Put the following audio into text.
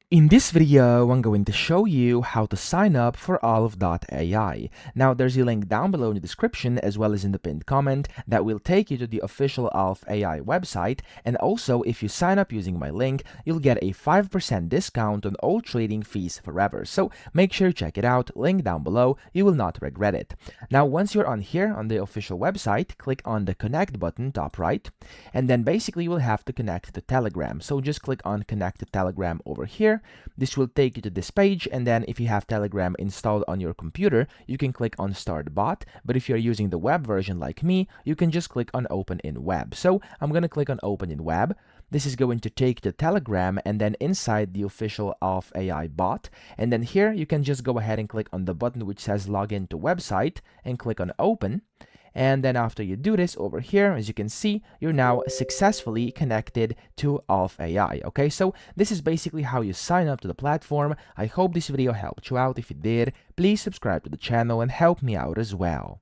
In this video, I'm going to show you how to sign up for Alph AI. Now, there's a link down below in the description as well as in the pinned comment that will take you to the official Alph AI website. And also, if you sign up using my link, you'll get a 5% discount on all trading fees forever. So make sure to check it out. Link down below. You will not regret it. Now, once you're on here on the official website, click on the connect button top right. And then basically you will have to connect to Telegram. So just click on connect to Telegram over here. This will take you to this page, and then if you have Telegram installed on your computer, you can click on Start Bot, but if you're using the web version like me, you can just click on Open in Web. So I'm going to click on Open in Web. This is going to take you to Telegram and then inside the official Alph AI bot. And then here you can just go ahead and click on the button which says Login to Website and click on Open. And then after you do this over here, as you can see, you're now successfully connected to Alph AI. Okay, so this is basically how you sign up to the platform. I hope this video helped you out. If it did, please subscribe to the channel and help me out as well.